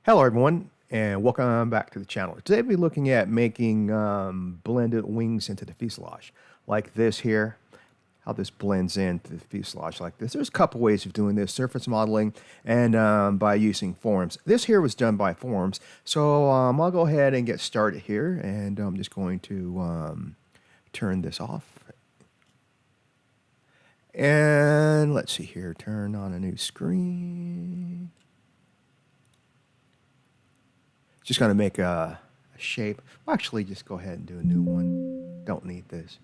Hello, everyone, and welcome back to the channel. Today, we'll be looking at making blended wings into the fuselage, like this here, how this blends into the fuselage like this. There's a couple ways of doing this, surface modeling and by using forms. This here was done by forms, so I'll go ahead and get started here, and I'm just going to turn this off. And let's see here, turn on a new screen. Just going to make a shape. Well, actually, just go ahead and do a new one. Don't need this.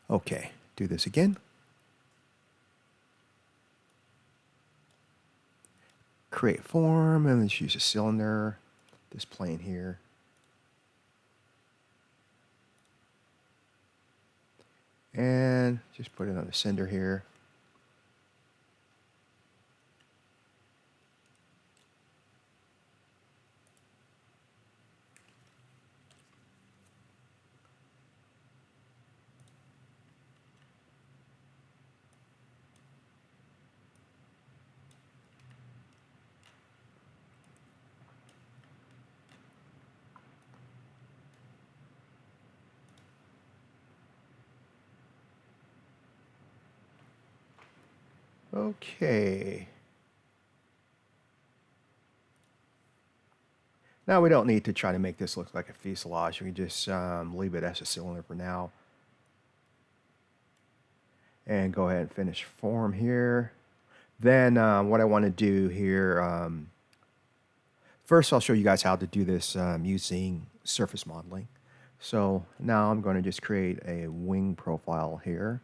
Okay, do this again. Create form, and let's use a cylinder. This plane here. And just put it on the center here. Okay. Now we don't need to try to make this look like a fuselage. We can just leave it as a cylinder for now. And go ahead and finish form here. Then what I want to do here, first I'll show you guys how to do this using surface modeling. So now I'm going to just create a wing profile here.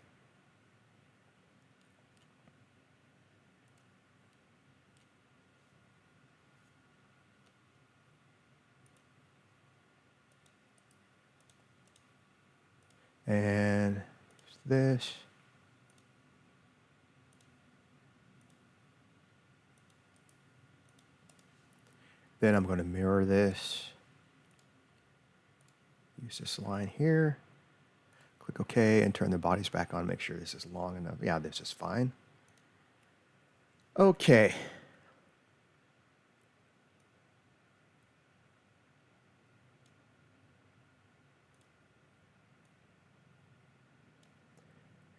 And this. Then I'm going to mirror this. Use this line here. Click OK and turn the bodies back on. Make sure this is long enough. Yeah, this is fine. Okay.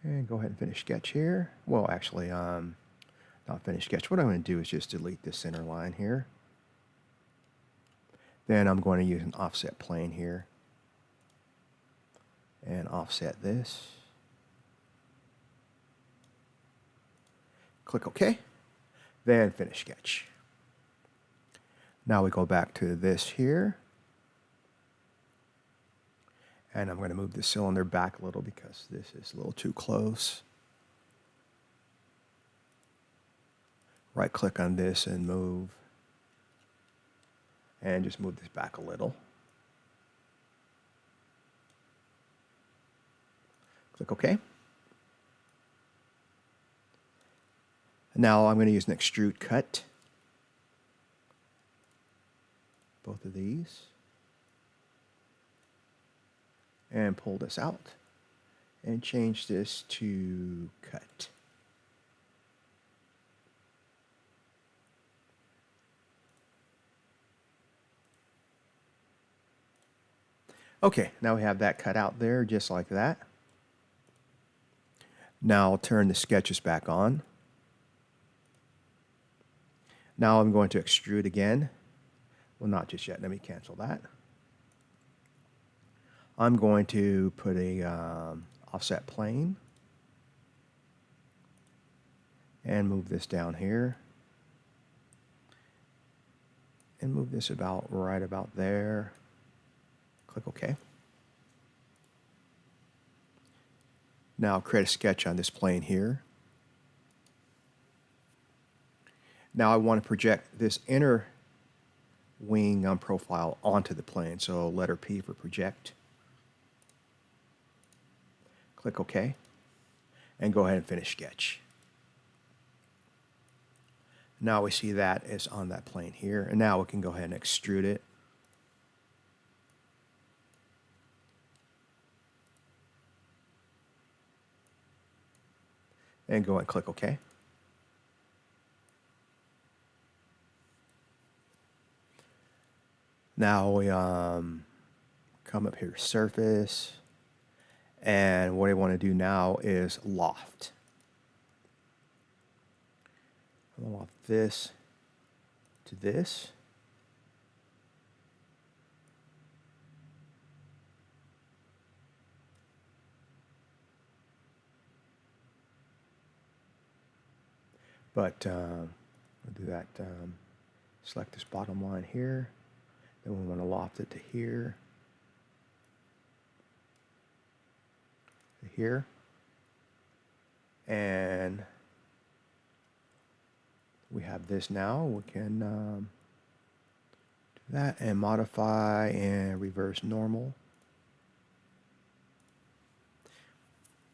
And go ahead and finish sketch here. Well, actually, not finish sketch. What I'm going to do is just delete this center line here. Then I'm going to use an offset plane here. And offset this. Click OK. Then finish sketch. Now we go back to this here. And I'm going to move the cylinder back a little because this is a little too close. Right click on this and move. And just move this back a little. Click OK. Now I'm going to use an extrude cut. Both of these. And pull this out. And change this to cut. Okay, now we have that cut out there just like that. Now I'll turn the sketches back on. Now I'm going to extrude again. Well, not just yet. Let me cancel that. I'm going to put a offset plane and move this down here and move this about right about there. Click OK. Now create a sketch on this plane here. Now I want to project this inner wing profile onto the plane, so letter P for project. Click OK, and go ahead and finish sketch. Now we see that is on that plane here, and now we can go ahead and extrude it. And go and click OK. Now we come up here to surface, and what I want to do now is loft. I'm going to loft this to this. But we'll do that. Select this bottom line here. Then we want to loft it to here. To here. And we have this now. We can do that and modify and reverse normal.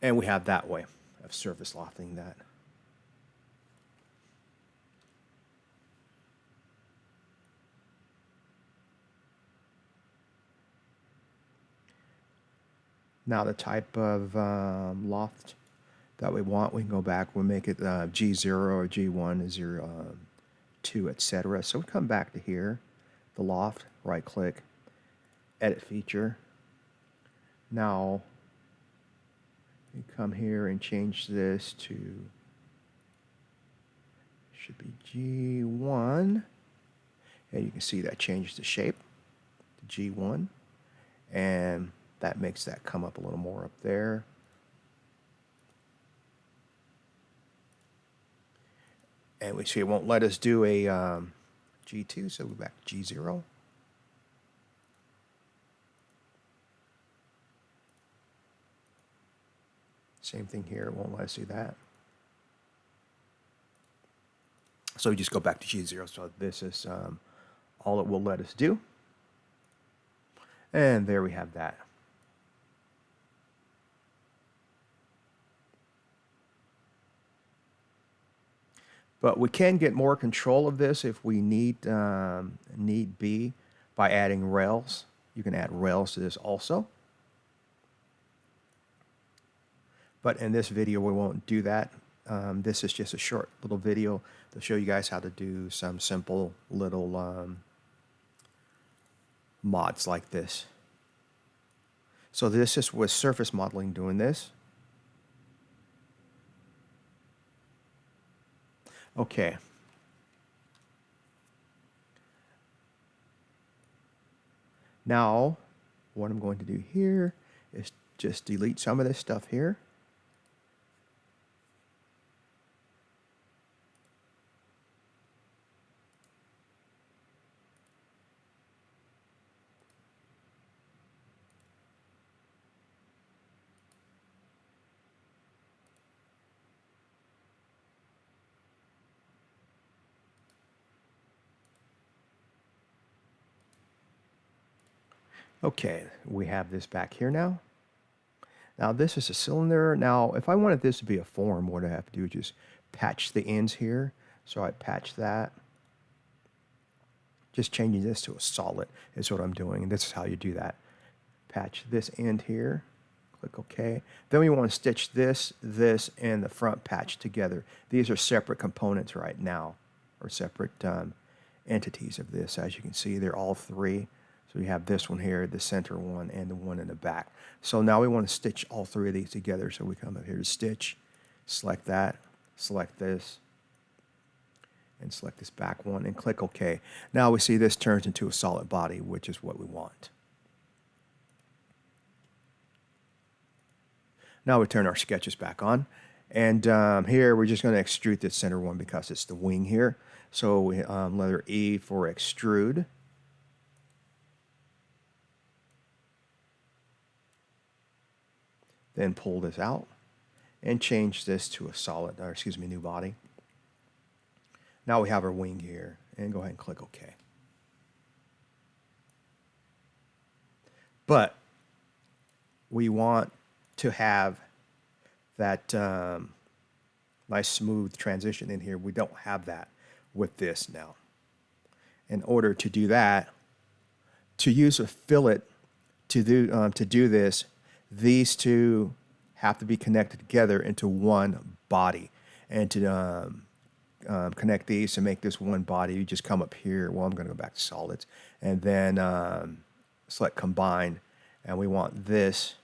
And we have that way of surface lofting that. Now the type of loft that we want, we can go back, we'll make it G0 or G1, 0, 2, etc. So we come back to here, the loft, right click, edit feature. Now you come here and change this to, should be G1. And you can see that changes the shape to G1. And that makes that come up a little more up there. And we see it won't let us do a G2, so we're back to G0. Same thing here, it won't let us do that. So we just go back to G0, so this is all it will let us do. And there we have that. But we can get more control of this if we need be by adding rails. You can add rails to this also. But in this video, we won't do that. This is just a short little video to show you guys how to do some simple little mods like this. So this is with surface modeling doing this. Okay. Now, what I'm going to do here is just delete some of this stuff here. Okay, we have this back here now. Now this is a cylinder. Now if I wanted this to be a form, what I have to do is just patch the ends here. So I patch that. Just changing this to a solid is what I'm doing. And this is how you do that. Patch this end here. Click OK. Then we want to stitch this, and the front patch together. These are separate components right now, or separate entities of this. As you can see, they're all three. So we have this one here, the center one, and the one in the back. So now we want to stitch all three of these together. So we come up here to stitch, select that, select this, and select this back one, and click OK. Now we see this turns into a solid body, which is what we want. Now we turn our sketches back on. And here we're just going to extrude this center one because it's the wing here. So we letter E for extrude. Then pull this out and change this to a solid, or excuse me, new body. Now we have our wing here, and go ahead and click OK. But we want to have that nice smooth transition in here. We don't have that with this now. In order to do that, to use a fillet to do this, these two have to be connected together into one body. And to connect these to make this one body, you just come up here. Well, I'm going to go back to solids, and then select combine, and we want this.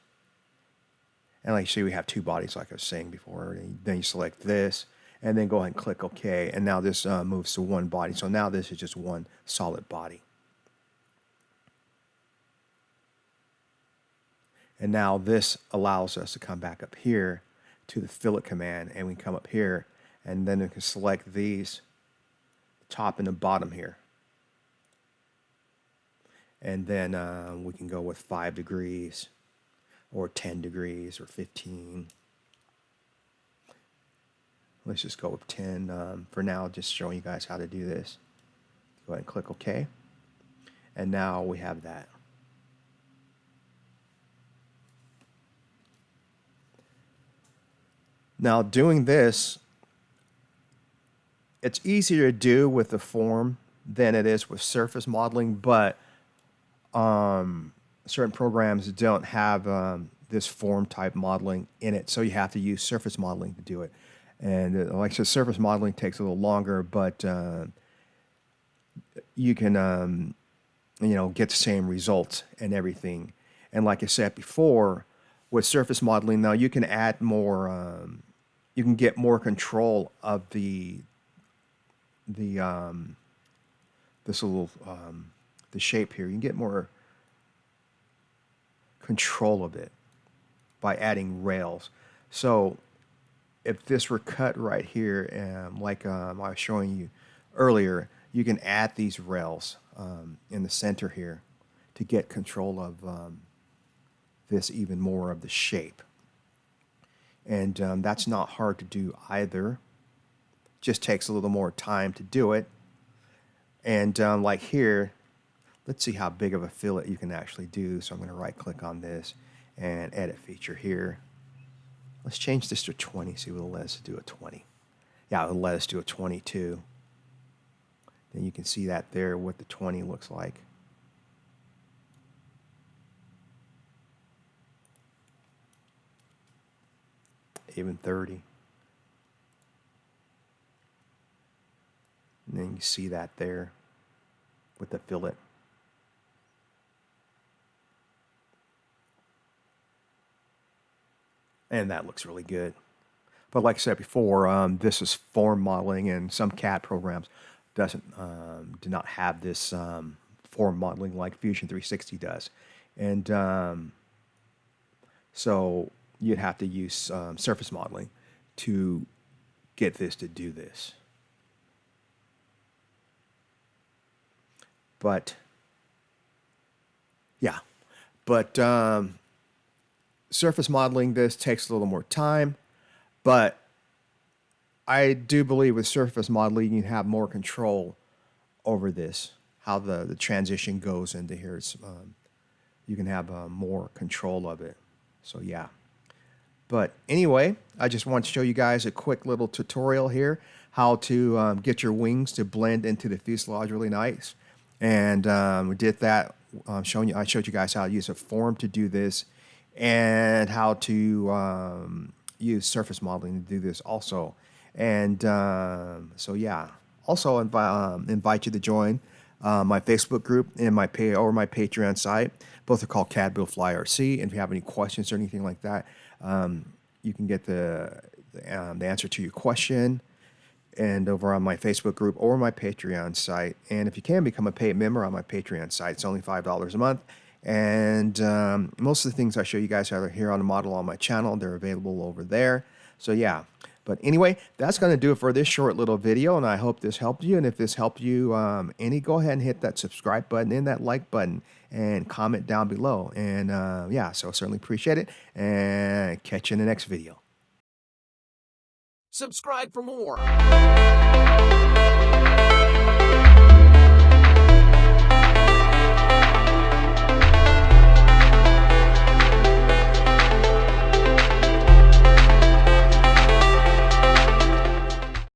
And like you see, we have two bodies, like I was saying before. And then you select this, and then go ahead and click OK. And now this moves to one body. So now this is just one solid body. And now this allows us to come back up here to the fillet command, and we come up here, and then we can select these, top and the bottom here. And then we can go with 5 degrees, or 10 degrees, or 15. Let's just go with 10 for now, just showing you guys how to do this. Go ahead and click OK. And now we have that. Now doing this, it's easier to do with the form than it is with surface modeling, but certain programs don't have this form type modeling in it, so you have to use surface modeling to do it. And like I said, surface modeling takes a little longer, but you can get the same results and everything. And like I said before, with surface modeling now, you can add more. You can get more control of the shape here. You can get more control of it by adding rails. So if this were cut right here, like I was showing you earlier, you can add these rails in the center here to get control of this even more of the shape. And that's not hard to do either. Just takes a little more time to do it. And like here, let's see how big of a fillet you can actually do. So I'm going to right click on this and edit feature here. Let's change this to 20, see what it'll let us do a 20. Yeah, it'll let us do a 22. Then you can see that there, what the 20 looks like. Even 30. And then you see that there with the fillet. And that looks really good. But like I said before, this is form modeling, and some CAD programs do not have this form modeling like Fusion 360 does. And so you'd have to use surface modeling to get this to do this. But yeah, surface modeling this takes a little more time, but I do believe with surface modeling you have more control over this, how the transition goes into here. It's, you can have more control of it. So yeah. But anyway, I just want to show you guys a quick little tutorial here, how to get your wings to blend into the fuselage really nice. And we did that. I showed you guys how to use a form to do this, and how to use surface modeling to do this also. And so yeah, also invite you to join my Facebook group and my Patreon site. Both are called CAD Build Fly RC. And if you have any questions or anything like that, you can get the answer to your question and over on my Facebook group or my Patreon site. And if you can, become a paid member on my Patreon site. It's only $5 a month. And most of the things I show you guys are here on the model on my channel. They're available over there. So yeah. But anyway, that's going to do it for this short little video, and I hope this helped you. And if this helped you any, go ahead and hit that subscribe button and that like button and comment down below. And yeah, so I certainly appreciate it, and catch you in the next video. Subscribe for more.